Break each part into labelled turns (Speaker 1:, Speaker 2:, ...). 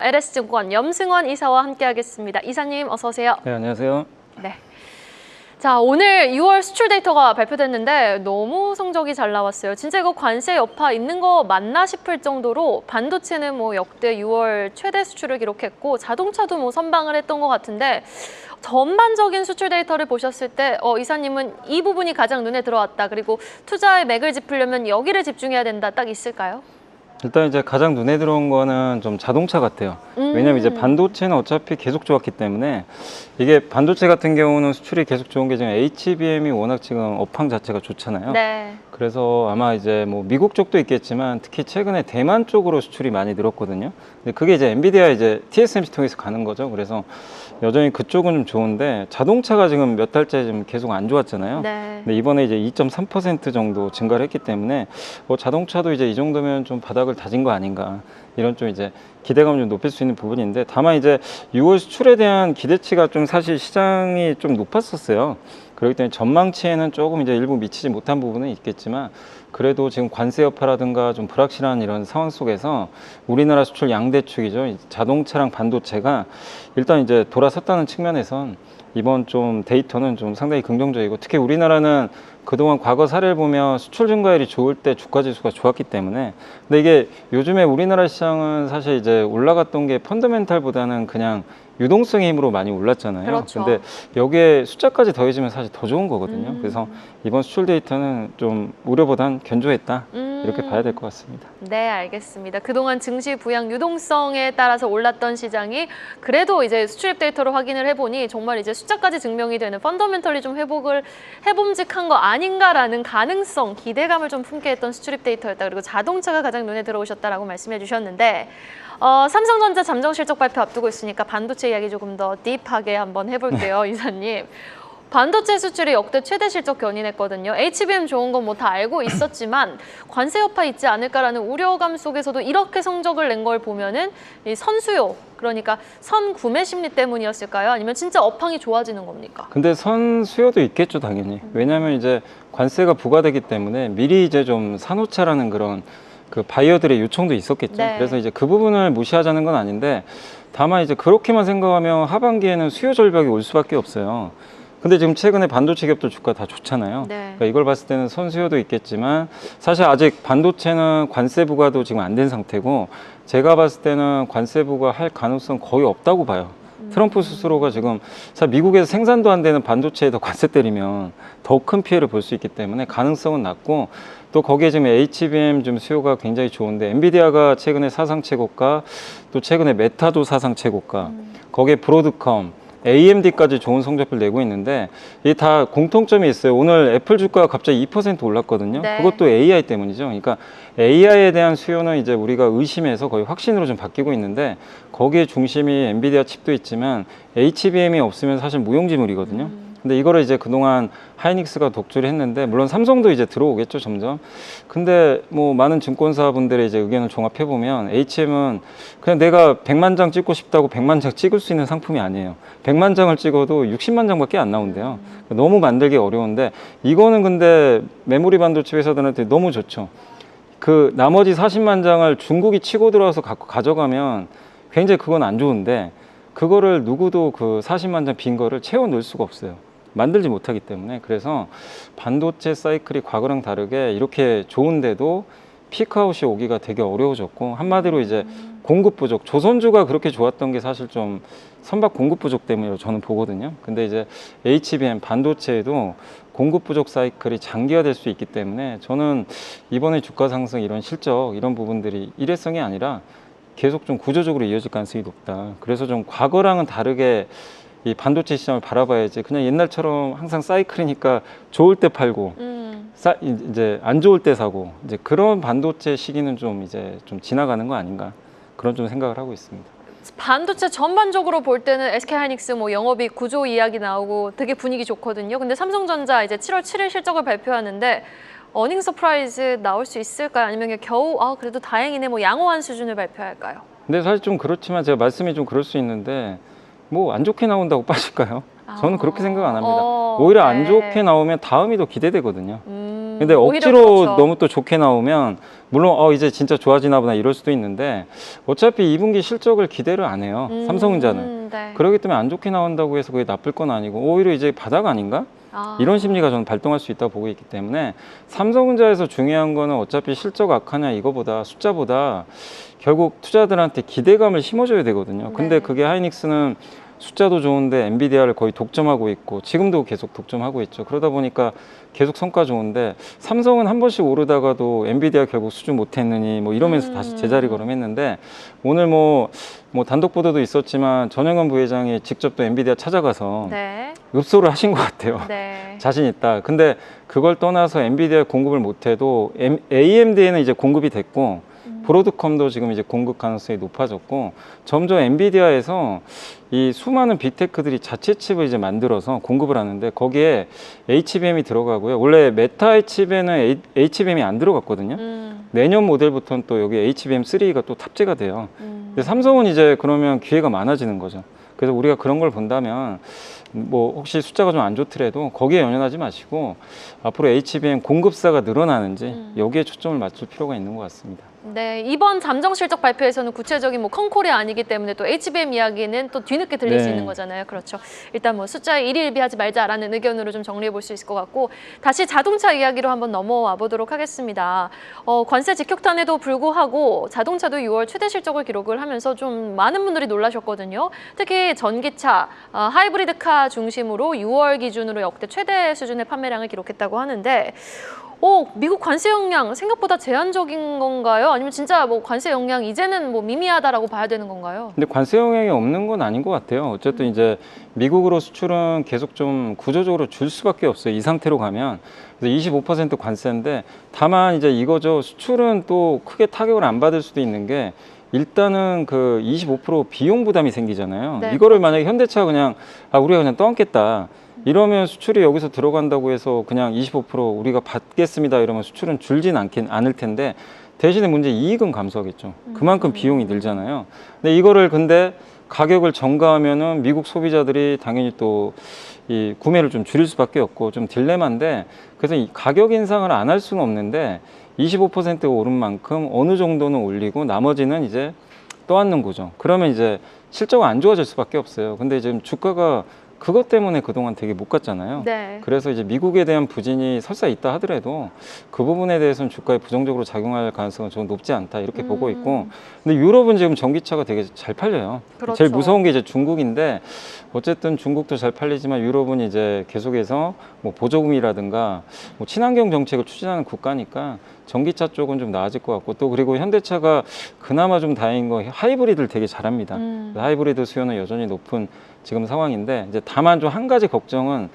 Speaker 1: LS증권 염승원 이사와 함께하겠습니다. 이사님 어서 오세요.
Speaker 2: 네, 안녕하세요.
Speaker 1: 네. 자, 오늘 6월 수출 데이터가 발표됐는데 너무 성적이 잘 나왔어요. 진짜 이거 관세 여파 있는 거 맞나 싶을 정도로 반도체는 뭐 역대 6월 최대 수출을 기록했고 자동차도 뭐 선방을 했던 것 같은데 전반적인 수출 데이터를 보셨을 때 이사님은 이 부분이 가장 눈에 들어왔다. 그리고 투자의 맥을 짚으려면 여기를 집중해야 된다. 딱 있을까요?
Speaker 2: 일단 이제 가장 눈에 들어온 거는 좀 자동차 같아요. 왜냐면 이제 반도체는 어차피 계속 좋았기 때문에 이게 반도체 같은 경우는 수출이 계속 좋은 게 지금 HBM이 워낙 지금 업황 자체가 좋잖아요.
Speaker 1: 네.
Speaker 2: 그래서 아마 이제 뭐 미국 쪽도 있겠지만 특히 최근에 대만 쪽으로 수출이 많이 늘었거든요. 근데 그게 이제 엔비디아 이제 TSMC 통해서 가는 거죠. 그래서 여전히 그쪽은 좀 좋은데 자동차가 지금 몇 달째 지금 계속 안 좋았잖아요.
Speaker 1: 네.
Speaker 2: 근데 이번에 이제 2.3% 정도 증가를 했기 때문에 자동차도 이제 이 정도면 좀 바닥을 다진 거 아닌가 이런 좀 이제 기대감을 좀 높일 수 있는 부분인데 다만 이제 6월 수출에 대한 기대치가 좀 사실 시장이 좀 높았었어요. 그렇기 때문에 전망치에는 조금 이제 일부 미치지 못한 부분은 있겠지만 그래도 지금 관세 여파라든가 좀 불확실한 이런 상황 속에서 우리나라 수출 양대축이죠. 자동차랑 반도체가 일단 이제 돌아섰다는 측면에선 이번 좀 데이터는 좀 상당히 긍정적이고 특히 우리나라는 그동안 과거 사례를 보면 수출 증가율이 좋을 때 주가 지수가 좋았기 때문에 근데 이게 요즘에 우리나라 시장은 사실 이제 올라갔던 게 펀더멘탈보다는 그냥 유동성의 힘으로 많이 올랐잖아요.
Speaker 1: 그렇죠.
Speaker 2: 근데 여기에 숫자까지 더해지면 사실 더 좋은 거거든요. 그래서 이번 수출 데이터는 좀 우려보단 견조했다. 이렇게 봐야 될 것 같습니다.
Speaker 1: 네, 알겠습니다. 그동안 증시 부양 유동성에 따라서 올랐던 시장이 그래도 이제 수출입 데이터로 확인을 해보니 정말 이제 숫자까지 증명이 되는 펀더멘털리 좀 회복을 해봄직한 거 아닌가라는 가능성, 기대감을 좀 품게 했던 수출입 데이터였다. 그리고 자동차가 가장 눈에 들어오셨다라고 말씀해 주셨는데 삼성전자 잠정 실적 발표 앞두고 있으니까 반도체 이야기 조금 더 딥하게 한번 해볼게요, 이사님. 반도체 수출이 역대 최대 실적 견인했거든요. HBM 좋은 건 뭐 다 알고 있었지만 관세 여파 있지 않을까라는 우려감 속에서도 이렇게 성적을 낸 걸 보면은 이 선수요, 그러니까 선 구매 심리 때문이었을까요? 아니면 진짜 업황이 좋아지는 겁니까?
Speaker 2: 근데 선 수요도 있겠죠, 당연히. 왜냐하면 이제 관세가 부과되기 때문에 미리 이제 좀 사놓자라는 그런 그 바이어들의 요청도 있었겠죠.
Speaker 1: 네.
Speaker 2: 그래서 이제 그 부분을 무시하자는 건 아닌데 다만 이제 그렇게만 생각하면 하반기에는 수요 절벽이 올 수밖에 없어요. 근데 지금 최근에 반도체 기업들 주가 다 좋잖아요.
Speaker 1: 네.
Speaker 2: 그러니까 이걸 봤을 때는 선수요도 있겠지만 사실 아직 반도체는 관세 부과도 지금 안 된 상태고 제가 봤을 때는 관세 부과할 가능성 거의 없다고 봐요. 트럼프 스스로가 지금 사실 미국에서 생산도 안 되는 반도체에다 관세 때리면 더 큰 피해를 볼 수 있기 때문에 가능성은 낮고 또 거기에 지금 HBM 좀 수요가 굉장히 좋은데 엔비디아가 최근에 사상 최고가 또 최근에 메타도 사상 최고가 거기에 브로드컴 AMD까지 좋은 성적표를 내고 있는데 이게 다 공통점이 있어요. 오늘 애플 주가가 갑자기 2% 올랐거든요.
Speaker 1: 네.
Speaker 2: 그것도 AI 때문이죠. 그러니까 AI에 대한 수요는 이제 우리가 의심해서 거의 확신으로 좀 바뀌고 있는데 거기에 중심이 엔비디아 칩도 있지만 HBM이 없으면 사실 무용지물이거든요. 근데 이거를 이제 그동안 하이닉스가 독주를 했는데 물론 삼성도 이제 들어오겠죠 점점. 근데 뭐 많은 증권사분들의 이제 의견을 종합해 보면 HM은 그냥 내가 100만 장 찍고 싶다고 100만 장 찍을 수 있는 상품이 아니에요. 100만 장을 찍어도 60만 장밖에 안 나온대요. 너무 만들기 어려운데 이거는 근데 메모리 반도체 회사들한테 너무 좋죠. 그 나머지 40만 장을 중국이 치고 들어와서 갖고 가져가면 굉장히 그건 안 좋은데 그거를 누구도 그 40만 장 빈 거를 채워 넣을 수가 없어요. 만들지 못하기 때문에. 그래서 반도체 사이클이 과거랑 다르게 이렇게 좋은데도 피크아웃이 오기가 되게 어려워졌고 한마디로 이제 공급 부족, 조선주가 그렇게 좋았던 게 사실 좀 선박 공급 부족 때문이라고 저는 보거든요. 근데 이제 HBM 반도체에도 공급 부족 사이클이 장기화될 수 있기 때문에 저는 이번에 주가 상승 이런 실적 이런 부분들이 일회성이 아니라 계속 좀 구조적으로 이어질 가능성이 높다. 그래서 좀 과거랑은 다르게 이 반도체 시장을 바라봐야지 그냥 옛날처럼 항상 사이클이니까 좋을 때 팔고 이제 안 좋을 때 사고 이제 그런 반도체 시기는 좀 이제 좀 지나가는 거 아닌가 그런 좀 생각을 하고 있습니다.
Speaker 1: 반도체 전반적으로 볼 때는 SK하이닉스 뭐 영업이익 구조 이야기 나오고 되게 분위기 좋거든요. 근데 삼성전자 이제 7월 7일 실적을 발표하는데 어닝 서프라이즈 나올 수 있을까요? 아니면 겨우 그래도 다행이네 뭐 양호한 수준을 발표할까요?
Speaker 2: 근데 사실 좀 그렇지만 제가 말씀이 좀 그럴 수 있는데 뭐 안 좋게 나온다고 빠질까요? 저는 그렇게 생각 안 합니다. 오히려 안 좋게 나오면 다음이 더 기대되거든요. 근데
Speaker 1: 오히려
Speaker 2: 억지로
Speaker 1: 그렇죠.
Speaker 2: 너무 또 좋게 나오면 물론 이제 진짜 좋아지나 보다 이럴 수도 있는데 어차피 2분기 실적을 기대를 안 해요. 삼성전자는.
Speaker 1: 네.
Speaker 2: 그렇기 때문에 안 좋게 나온다고 해서 그게 나쁠 건 아니고 오히려 이제 바닥 아닌가? 이런 심리가 저는 발동할 수 있다고 보고 있기 때문에 삼성전자에서 중요한 거는 어차피 실적 악화냐 이거보다 숫자보다 결국 투자들한테 기대감을 심어줘야 되거든요. 근데
Speaker 1: 네.
Speaker 2: 그게 하이닉스는 숫자도 좋은데 엔비디아를 거의 독점하고 있고 지금도 계속 독점하고 있죠. 그러다 보니까 계속 성과 좋은데 삼성은 한 번씩 오르다가도 엔비디아 결국 수준 못했느니 뭐 이러면서 다시 제자리 걸음했는데 오늘 뭐 단독 보도도 있었지만 전영건 부회장이 직접 또 엔비디아 찾아가서
Speaker 1: 네.
Speaker 2: 읍소를 하신 것 같아요.
Speaker 1: 네.
Speaker 2: 자신 있다. 근데 그걸 떠나서 엔비디아 공급을 못해도 AMD에는 이제 공급이 됐고 브로드컴도 지금 이제 공급 가능성이 높아졌고 점점 엔비디아에서 이 수많은 빅테크들이 자체 칩을 이제 만들어서 공급을 하는데 거기에 HBM이 들어가고요. 원래 메타 HBM은 HBM이 안 들어갔거든요. 내년 모델부터는 또 여기 HBM3가 또 탑재가 돼요. 근데 삼성은 이제 그러면 기회가 많아지는 거죠. 그래서 우리가 그런 걸 본다면 뭐 혹시 숫자가 좀 안 좋더라도 거기에 연연하지 마시고 앞으로 HBM 공급사가 늘어나는지 여기에 초점을 맞출 필요가 있는 것 같습니다.
Speaker 1: 네, 이번 잠정 실적 발표에서는 구체적인 뭐 컴콜이 아니기 때문에 또 HBM 이야기는 또 뒤늦게 들릴 수
Speaker 2: 네.
Speaker 1: 있는 거잖아요. 그렇죠. 일단 뭐 숫자에 일희일비하지 말자라는 의견으로 좀 정리해 볼 수 있을 것 같고 다시 자동차 이야기로 한번 넘어와 보도록 하겠습니다. 관세 직격탄에도 불구하고 자동차도 6월 최대 실적을 기록을 하면서 좀 많은 분들이 놀라셨거든요. 특히 전기차, 하이브리드카 중심으로 6월 기준으로 역대 최대 수준의 판매량을 기록했다고 하는데 미국 관세 영향 생각보다 제한적인 건가요? 아니면 진짜 뭐 관세 영향 이제는 뭐 미미하다라고 봐야 되는 건가요?
Speaker 2: 근데 관세 영향이 없는 건 아닌 것 같아요. 어쨌든 이제 미국으로 수출은 계속 좀 구조적으로 줄 수밖에 없어요. 이 상태로 가면. 그래서 25% 관세인데 다만 이제 이거죠. 수출은 또 크게 타격을 안 받을 수도 있는 게 일단은 그 25% 비용 부담이 생기잖아요.
Speaker 1: 네.
Speaker 2: 이거를 만약에 현대차가 그냥 우리가 그냥 떠안겠다. 이러면 수출이 여기서 들어간다고 해서 그냥 25% 우리가 받겠습니다 이러면 수출은 줄진 않을 텐데 대신에 문제 이익은 감소하겠죠. 그만큼 비용이 늘잖아요. 근데 이거를 근데 가격을 전가하면은 미국 소비자들이 당연히 또 이 구매를 좀 줄일 수밖에 없고 좀 딜레마인데 그래서 이 가격 인상을 안 할 수는 없는데 25% 오른 만큼 어느 정도는 올리고 나머지는 이제 떠안는 구조. 그러면 이제 실적은 안 좋아질 수밖에 없어요. 근데 지금 주가가 그것 때문에 그동안 되게 못 갔잖아요.
Speaker 1: 네.
Speaker 2: 그래서 이제 미국에 대한 부진이 설사 있다 하더라도 그 부분에 대해서는 주가에 부정적으로 작용할 가능성은 좀 높지 않다 이렇게 보고 있고 근데 유럽은 지금 전기차가 되게 잘 팔려요.
Speaker 1: 그렇죠.
Speaker 2: 제일 무서운 게 이제 중국인데 어쨌든 중국도 잘 팔리지만 유럽은 이제 계속해서 뭐 보조금이라든가 뭐 친환경 정책을 추진하는 국가니까 전기차 쪽은 좀 나아질 것 같고 또 그리고 현대차가 그나마 좀 다행인 거 하이브리드를 되게 잘합니다. 하이브리드 수요는 여전히 높은 지금 상황인데 이제 다만 좀 한 가지 걱정은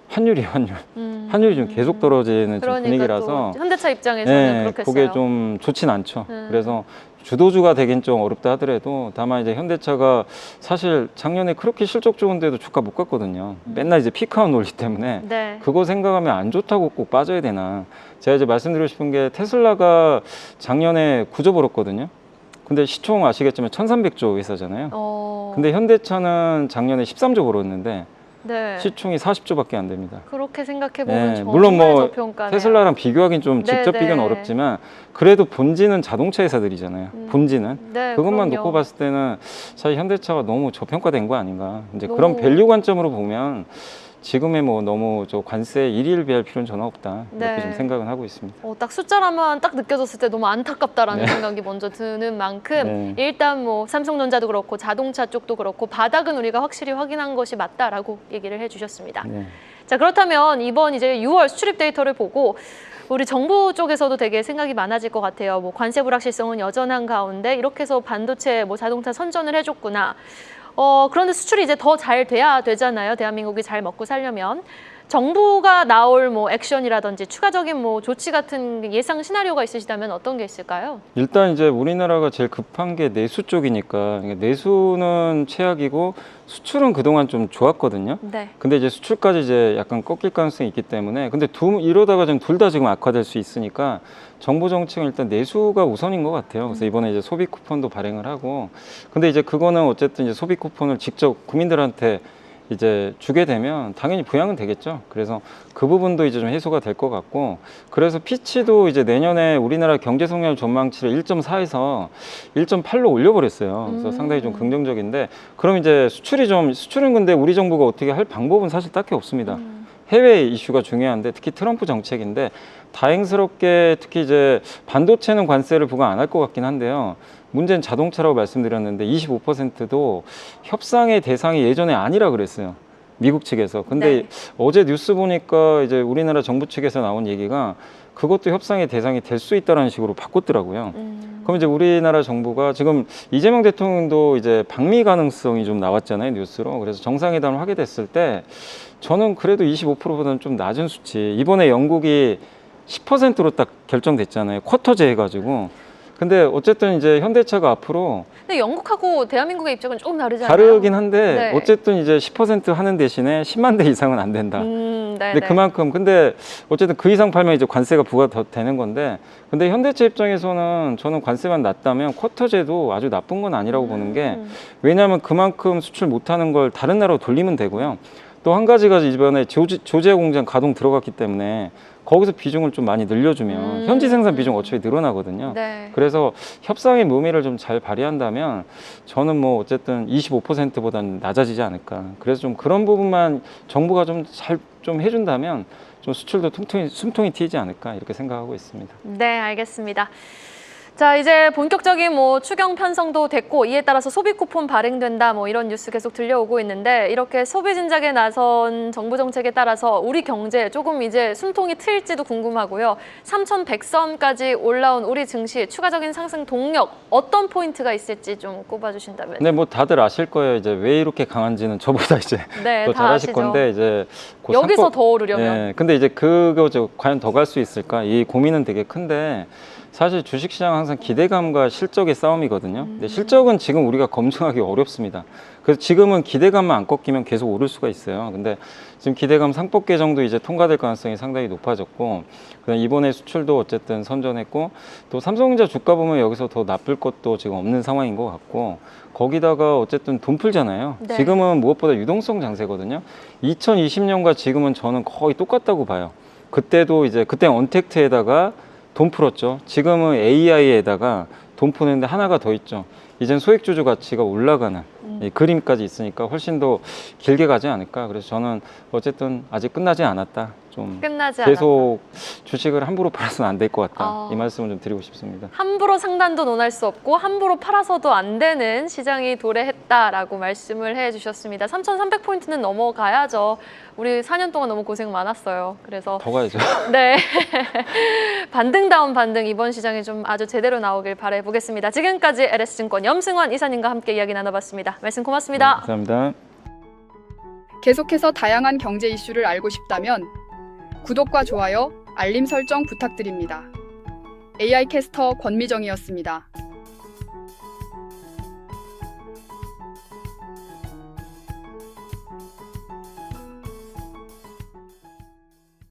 Speaker 2: 환율이 좀 계속 떨어지는 좀
Speaker 1: 그러니까
Speaker 2: 분위기라서
Speaker 1: 또 현대차 입장에서는
Speaker 2: 네,
Speaker 1: 그렇겠어요.
Speaker 2: 그게 좀 좋진 않죠. 그래서 주도주가 되긴 좀 어렵다 하더라도 다만 이제 현대차가 사실 작년에 그렇게 실적 좋은데도 주가 못 갔거든요. 맨날 이제 피크아웃 논리 때문에
Speaker 1: 네.
Speaker 2: 그거 생각하면 안 좋다고 꼭 빠져야 되나. 제가 이제 말씀드리고 싶은 게 테슬라가 작년에 9조 벌었거든요. 근데 시총 아시겠지만 1,300조 회사잖아요. 근데 현대차는 작년에 13조 벌었는데
Speaker 1: 네.
Speaker 2: 시총이 40조밖에 안 됩니다.
Speaker 1: 그렇게 생각해 보면 정말
Speaker 2: 물론 뭐
Speaker 1: 저평가네요.
Speaker 2: 테슬라랑 비교하기는 좀
Speaker 1: 네,
Speaker 2: 직접
Speaker 1: 네.
Speaker 2: 비교는 어렵지만 그래도 본질은 자동차 회사들이잖아요. 본질은
Speaker 1: 네,
Speaker 2: 그것만
Speaker 1: 그럼요.
Speaker 2: 놓고 봤을 때는 사실 현대차가 너무 저평가된 거 아닌가. 이제
Speaker 1: 너무-
Speaker 2: 그런 밸류 관점으로 보면 지금의 뭐 너무 저 관세 일희일비할 필요는 전혀 없다 이렇게
Speaker 1: 네.
Speaker 2: 좀 생각은 하고 있습니다.
Speaker 1: 딱 숫자라만 딱 느껴졌을 때 너무 안타깝다라는 생각이 먼저 드는 만큼 일단 뭐 삼성전자도 그렇고 자동차 쪽도 그렇고 바닥은 우리가 확실히 확인한 것이 맞다라고 얘기를 해주셨습니다.
Speaker 2: 네.
Speaker 1: 자, 그렇다면 이번 이제 6월 수출입 데이터를 보고 우리 정부 쪽에서도 되게 생각이 많아질 것 같아요. 뭐 관세 불확실성은 여전한 가운데 이렇게 해서 반도체, 뭐 자동차 선전을 해줬구나. 그런데 수출이 이제 더 잘 돼야 되잖아요. 대한민국이 잘 먹고 살려면. 정부가 나올 뭐 액션이라든지 추가적인 뭐 조치 같은 예상 시나리오가 있으시다면 어떤 게 있을까요?
Speaker 2: 일단 이제 우리나라가 제일 급한 게 내수 쪽이니까 내수는 최악이고 수출은 그동안 좀 좋았거든요.
Speaker 1: 네.
Speaker 2: 근데 이제 수출까지 이제 약간 꺾일 가능성이 있기 때문에 근데 이러다가 좀 둘 다 지금 악화될 수 있으니까 정부 정책은 일단 내수가 우선인 것 같아요. 그래서 이번에 이제 소비 쿠폰도 발행을 하고 근데 이제 그거는 어쨌든 이제 소비 쿠폰을 직접 국민들한테 이제 주게 되면 당연히 부양은 되겠죠. 그래서 그 부분도 이제 좀 해소가 될 것 같고, 그래서 피치도 이제 내년에 우리나라 경제 성장 전망치를 1.4에서 1.8로 올려버렸어요. 그래서 상당히 좀 긍정적인데, 그럼 이제 수출은 근데 우리 정부가 어떻게 할 방법은 사실 딱히 없습니다. 해외 이슈가 중요한데, 특히 트럼프 정책인데, 다행스럽게 특히 이제 반도체는 관세를 부과 안 할 것 같긴 한데요. 문제는 자동차라고 말씀드렸는데 25%도 협상의 대상이 예전에 아니라 그랬어요. 미국 측에서. 근데
Speaker 1: 네.
Speaker 2: 어제 뉴스 보니까 이제 우리나라 정부 측에서 나온 얘기가 그것도 협상의 대상이 될 수 있다라는 식으로 바꿨더라고요. 그럼 이제 우리나라 정부가 지금 이재명 대통령도 이제 방미 가능성이 좀 나왔잖아요, 뉴스로. 그래서 정상회담을 하게 됐을 때 저는 그래도 25%보다는 좀 낮은 수치. 이번에 영국이 10%로 딱 결정됐잖아요. 쿼터제 해가지고. 근데 어쨌든 이제 현대차가 앞으로
Speaker 1: 근데 영국하고 대한민국의 입장은 조금 다르잖아요.
Speaker 2: 다르긴 한데
Speaker 1: 네.
Speaker 2: 어쨌든 이제 10% 하는 대신에 10만 대 이상은 안 된다.
Speaker 1: 네,
Speaker 2: 근데
Speaker 1: 네.
Speaker 2: 그만큼 근데 어쨌든 그 이상 팔면 이제 관세가 부과 더 되는 건데, 근데 현대차 입장에서는 저는 관세만 낮다면 쿼터제도 아주 나쁜 건 아니라고 보는 게, 왜냐하면 그만큼 수출 못하는 걸 다른 나라로 돌리면 되고요. 또 한 가지가 이번에 조제 공장 가동 들어갔기 때문에 거기서 비중을 좀 많이 늘려주면 현지 생산 비중 어차피 늘어나거든요.
Speaker 1: 네.
Speaker 2: 그래서 협상의 묘미를 좀 잘 발휘한다면 저는 뭐 어쨌든 25%보다는 낮아지지 않을까. 그래서 좀 그런 부분만 정부가 좀 잘 좀 해준다면 좀 수출도 숨통이 트이지 않을까 이렇게 생각하고 있습니다.
Speaker 1: 네, 알겠습니다. 자, 이제 본격적인 뭐 추경 편성도 됐고, 이에 따라서 소비 쿠폰 발행된다, 뭐 이런 뉴스 계속 들려오고 있는데, 이렇게 소비 진작에 나선 정부 정책에 따라서 우리 경제 조금 이제 숨통이 트일지도 궁금하고요. 3,100선까지 올라온 우리 증시 추가적인 상승 동력 어떤 포인트가 있을지 좀 꼽아주신다면.
Speaker 2: 근데 뭐 다들 아실 거예요. 이제 왜 이렇게 강한지는 저보다 이제
Speaker 1: 네,
Speaker 2: 더
Speaker 1: 다
Speaker 2: 잘
Speaker 1: 아시죠.
Speaker 2: 아실 건데, 이제 그
Speaker 1: 여기서
Speaker 2: 상법-
Speaker 1: 더 오르려면.
Speaker 2: 예, 근데 이제 그거 과연 더 갈 수 있을까? 이 고민은 되게 큰데, 사실 주식시장은 항상 기대감과 실적의 싸움이거든요. 근데 실적은 지금 우리가 검증하기 어렵습니다. 그래서 지금은 기대감만 안 꺾이면 계속 오를 수가 있어요. 근데 지금 기대감 상법 개정도 이제 통과될 가능성이 상당히 높아졌고, 그다음 이번에 수출도 어쨌든 선전했고, 또 삼성전자 주가 보면 여기서 더 나쁠 것도 지금 없는 상황인 것 같고, 거기다가 어쨌든 돈 풀잖아요.
Speaker 1: 네.
Speaker 2: 지금은 무엇보다 유동성 장세거든요. 2020년과 지금은 저는 거의 똑같다고 봐요. 그때도 이제 그때 언택트에다가 돈 풀었죠. 지금은 AI에다가 돈 푸는데 하나가 더 있죠. 이젠 소액주주 가치가 올라가는 이 그림까지 있으니까 훨씬 더 길게 가지 않을까. 그래서 저는 어쨌든 아직 끝나지 않았다. 좀
Speaker 1: 끝나지
Speaker 2: 계속 주식을 함부로 팔아서는 안 될 것 같다.
Speaker 1: 아.
Speaker 2: 이 말씀을 좀 드리고 싶습니다.
Speaker 1: 함부로 상단도 논할 수 없고 함부로 팔아서도 안 되는 시장이 도래했다라고 말씀을 해주셨습니다. 3,300포인트는 넘어가야죠. 우리 4년 동안 너무 고생 많았어요. 그래서
Speaker 2: 더 가야죠.
Speaker 1: 네. 반등다운 반등 이번 시장에 좀 아주 제대로 나오길 바라보겠습니다. 지금까지 LS증권 염승환 이사님과 함께 이야기 나눠봤습니다. 말씀 고맙습니다.
Speaker 2: 감사합니다.
Speaker 3: 계속해서 다양한 경제 이슈를 알고 싶다면 구독과 좋아요, 알림 설정 부탁드립니다. AI 캐스터 권미정이었습니다.